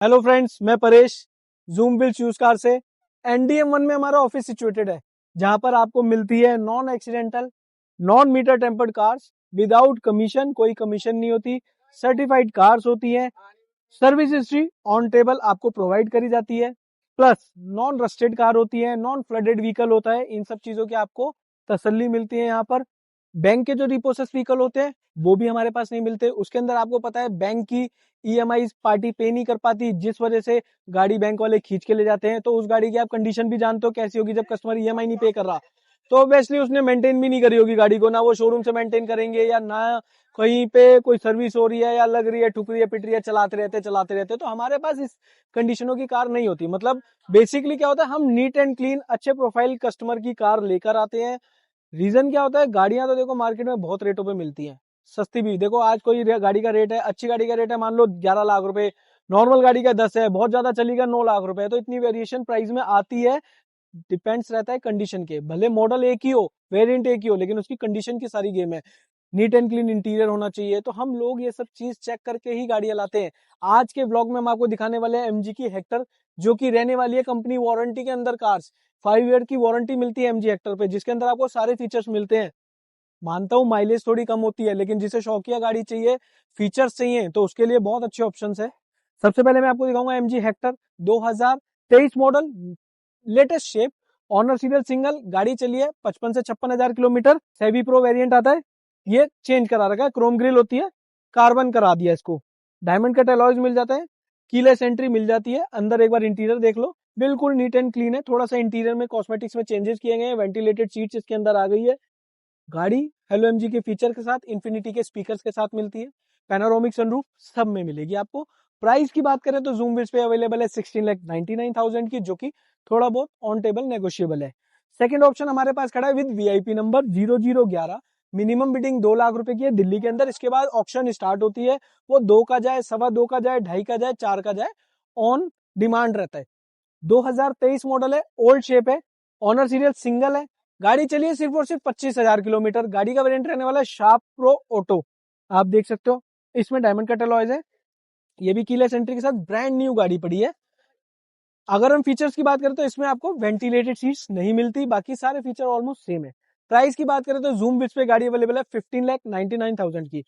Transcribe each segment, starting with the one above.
Hello friends, मैं Paresh zoom wheels use car से। NDM1 में हमारा ऑफिस सिचुएटेड है, जहां पर आपको मिलती है non accidental non meter tempered cars without commission. कोई कमीशन नहीं होती, सर्टिफाइड कार्स होती हैं। सर्विस हिस्ट्री ऑन टेबल आपको प्रोवाइड करी जाती है, प्लस नॉन रस्टेड कार होती है, नॉन फ्लडेड व्हीकल होता है। इन सब चीजों की आपको तसल्ली मिलती है यहाँ पर। बैंक के जो रिपोसेस व्हीकल होते हैं वो भी हमारे पास नहीं मिलते। उसके अंदर आपको पता है बैंक की EMI पार्टी पे नहीं कर पाती, जिस वजह से गाड़ी बैंक वाले खींच के ले जाते हैं। तो उस गाड़ी की आप कंडीशन भी जानते हो कैसी होगी जब कस्टमर EMI नहीं पे कर रहा। तो ऑब्वियसली उसने मेंटेन भी नहीं करी होगी गाड़ी को, ना वो शोरूम से मेंटेन करेंगे या ना कहीं पे कोई सर्विस हो रही है या लग रही है, ठुक रही है, पिट रही है, चलाते रहते। तो हमारे पास इस कंडीशनों की कार नहीं होती। मतलब बेसिकली क्या होता है, हम नीट एंड क्लीन अच्छे प्रोफाइल कस्टमर की कार लेकर आते हैं। रीजन क्या होता है, गाड़ियां तो देखो मार्केट में बहुत रेटों पे मिलती हैं, सस्ती भी। देखो आज कोई गाड़ी का रेट है, अच्छी गाड़ी का रेट है मान लो 11 लाख रुपए, नॉर्मल गाड़ी का 10 है, बहुत ज्यादा चली गया 9 लाख रुपए। तो इतनी वेरिएशन प्राइस में आती है, डिपेंड्स रहता है कंडीशन के। भले मॉडल एक ही हो, वेरिएंट एक ही हो, लेकिन उसकी कंडीशन की सारी गेम है। नीट एंड क्लीन इंटीरियर होना चाहिए। तो हम लोग ये सब चीज चेक करके ही गाड़ियां लाते हैं। आज के व्लॉग में हम आपको दिखाने वाले हैं MG की हेक्टर, जो कि रहने वाली है कंपनी वारंटी के अंदर कार्स। 5 ईयर की वारंटी मिलती है MG हेक्टर पे, जिसके अंदर आपको सारे फीचर्स मिलते हैं। मानता हूँ माइलेज थोड़ी कम होती है, लेकिन जिसे शौकिया गाड़ी चाहिए, फीचर्स चाहिए, तो उसके लिए बहुत अच्छे ऑप्शंस है। सबसे पहले मैं आपको दिखाऊंगा MG Hector 2023 model, latest shape, honour serial single. गाड़ी चली है 55 से 56 हजार किलोमीटर। सेवी प्रो वेरिएंट आता है, ये चेंज करा रखा है, क्रोम ग्रिल होती है, कार्बन करा दिया इसको। डायमंड कट अलॉयज मिल जाता है, कीलेस एंट्री मिल जाती है। अंदर एक बार इंटीरियर देख लो, बिल्कुल नीट एंड क्लीन है। थोड़ा सा इंटीरियर में कॉस्मेटिक्स में चेंजेस किए गए हैं, वेंटिलेटेड सीट्स इसके अंदर आ गई है। गाड़ी हेलो MG के फीचर के साथ, इन्फिनिटी के स्पीकर्स के साथ मिलती है, पैनोरामिक सनरूफ सब में मिलेगी आपको। प्राइस की बात करें तो जूम व्हील्स पे अवेलेबल है 16,99,000 की, जो कि थोड़ा बहुत ऑन टेबल नेगोशिएबल है। सेकंड ऑप्शन हमारे पास खड़ा है with VIP number 0011। Minimum bidding 2 lakh रुपए की है दिल्ली के अंदर। इसके बाद ऑप्शन स्टार्ट होती है, वो 2 का जाए, 2.25 का जाए, 2.5 का जाए, 4 का जाए, ऑन डिमांड रहता है। 2023 मॉडल है, ओल्ड शेप है, ऑनर सीरियल सिंगल है। गाड़ी चलिए सिर्फ और सिर्फ 25 हजार किलोमीटर। गाड़ी का वेरिएंट रहने वाला है शार्प प्रो ऑटो, आप देख सकते हो। इसमें डायमंड कट अलॉयज है, ये भी कीलेस एंट्री के साथ ब्रांड न्यू गाड़ी पड़ी है। अगर हम फीचर्स की बात करें तो इसमें आपको वेंटिलेटेड सीट्स नहीं मिलती, बाकी सारे फीचर ऑलमोस्ट सेम है। प्राइस की बात करें तो जूम बिट्स पे गाड़ी अवेलेबल है 15,99,000 की।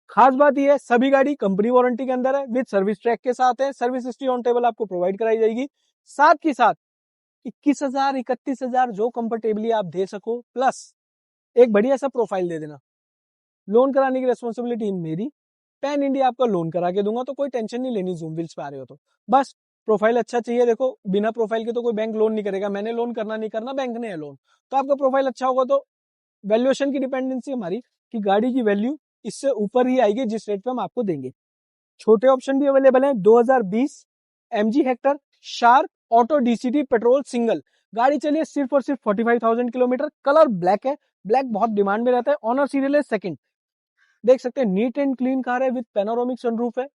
खास बात यह है, सभी गाड़ी कंपनी वारंटी के अंदर है, विद सर्विस ट्रैक के साथ है। सर्विस हिस्ट्री ऑन टेबल आपको प्रोवाइड कराई जाएगी। साथ ही साथ 21,000 31,000 जो कंफर्टेबली आप दे सको, प्लस एक बढ़िया सा प्रोफाइल दे देना। लोन कराने की रेस्पॉन्सिबिलिटी मेरी, पैन इंडिया आपका लोन करा के दूंगा, तो कोई टेंशन नहीं लेनी जूम व्हील्स पे आ रहे हो तो। बस प्रोफाइल अच्छा चाहिए। देखो बिना प्रोफाइल के तो कोई बैंक लोन नहीं करेगा, मैंने लोन करना नहीं करना, बैंक ने है लोन। तो आपका प्रोफाइल अच्छा होगा तो वैल्यूएशन की डिपेंडेंसी हमारी कि गाड़ी की वैल्यू इससे ऊपर ही आएगी जिस रेट पे हम आपको देंगे। छोटे ऑप्शन भी अवेलेबल है। 2020 MG Hector sharp auto DCT petrol single. गाड़ी चलिए सिर्फ और सिर्फ 45,000 किलोमीटर। कलर ब्लैक है, ब्लैक बहुत डिमांड में रहता है। ऑनर सीरियल है सेकंड, देख सकते हैं, नीट एंड क्लीन कार है, विद पैनोरामिक सनरूफ है,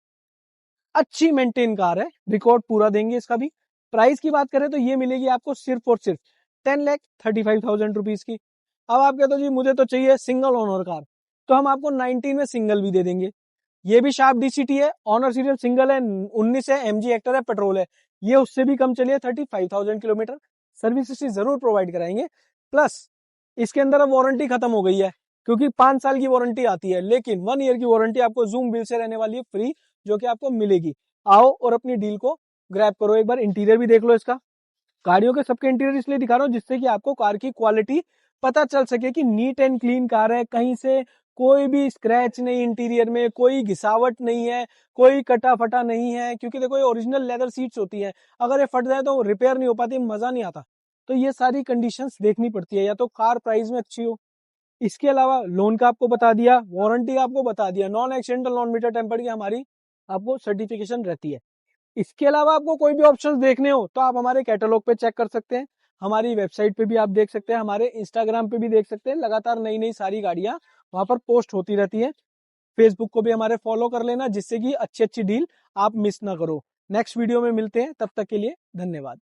अच्छी मेंटेन कार है, रिकॉर्ड पूरा देंगे इसका भी। प्राइस की बात करें तो ये मिलेगी आपको सिर्फ और सिर्फ 10,35,000 रुपीज की। अब आप कहते हो जी मुझे तो चाहिए सिंगल ओनर कार, तो हम आपको 19 में सिंगल भी दे देंगे। ये भी शार्प DCT है, ऑनर सीरियल सिंगल है, 19 है, MG हेक्टर है, पेट्रोल है। ये उससे भी कम चलिए 35,000 किलोमीटर। सर्विस हिस्ट्री जरूर प्रोवाइड कराएंगे, प्लस इसके अंदर अब वारंटी खत्म हो गई है, क्योंकि 5 साल की वारंटी आती है, लेकिन 1 ईयर की वारंटी आपको जूम व्हील से रहने वाली है फ्री, जो कि आपको मिलेगी। आओ और अपनी डील को ग्रैब करो। एक बार इंटीरियर भी देख लो इसका। गाड़ियों के सबके इंटीरियर इसलिए दिखा रहा हूँ जिससे कि आपको कार की क्वालिटी पता चल सके कि नीट एंड क्लीन कार है, कहीं से कोई भी स्क्रैच नहीं, इंटीरियर में कोई घिसावट नहीं है, कोई कटा फटा नहीं है। क्योंकि देखो ये ओरिजिनल लेदर सीट्स होती है, अगर ये फट जाए तो रिपेयर नहीं हो पाती, मजा नहीं आता। तो ये सारी कंडीशंस देखनी पड़ती है, या तो कार प्राइस में अच्छी हो। इसके अलावा लोन का आपको बता दिया, वारंटी का आपको बता दिया, non accidental non meter tempered की हमारी आपको सर्टिफिकेशन रहती है। इसके अलावा आपको कोई भी ऑप्शंस देखने हो तो आप हमारे कैटलॉग पे चेक कर सकते हैं, हमारी वेबसाइट पे भी आप देख सकते हैं, हमारे इंस्टाग्राम पे भी देख सकते हैं। लगातार नई नई सारी गाड़ियां वहां पर पोस्ट होती रहती है। फेसबुक को भी हमारे फॉलो कर लेना, जिससे कि अच्छी अच्छी डील आप मिस ना करो। नेक्स्ट वीडियो में मिलते हैं, तब तक के लिए धन्यवाद।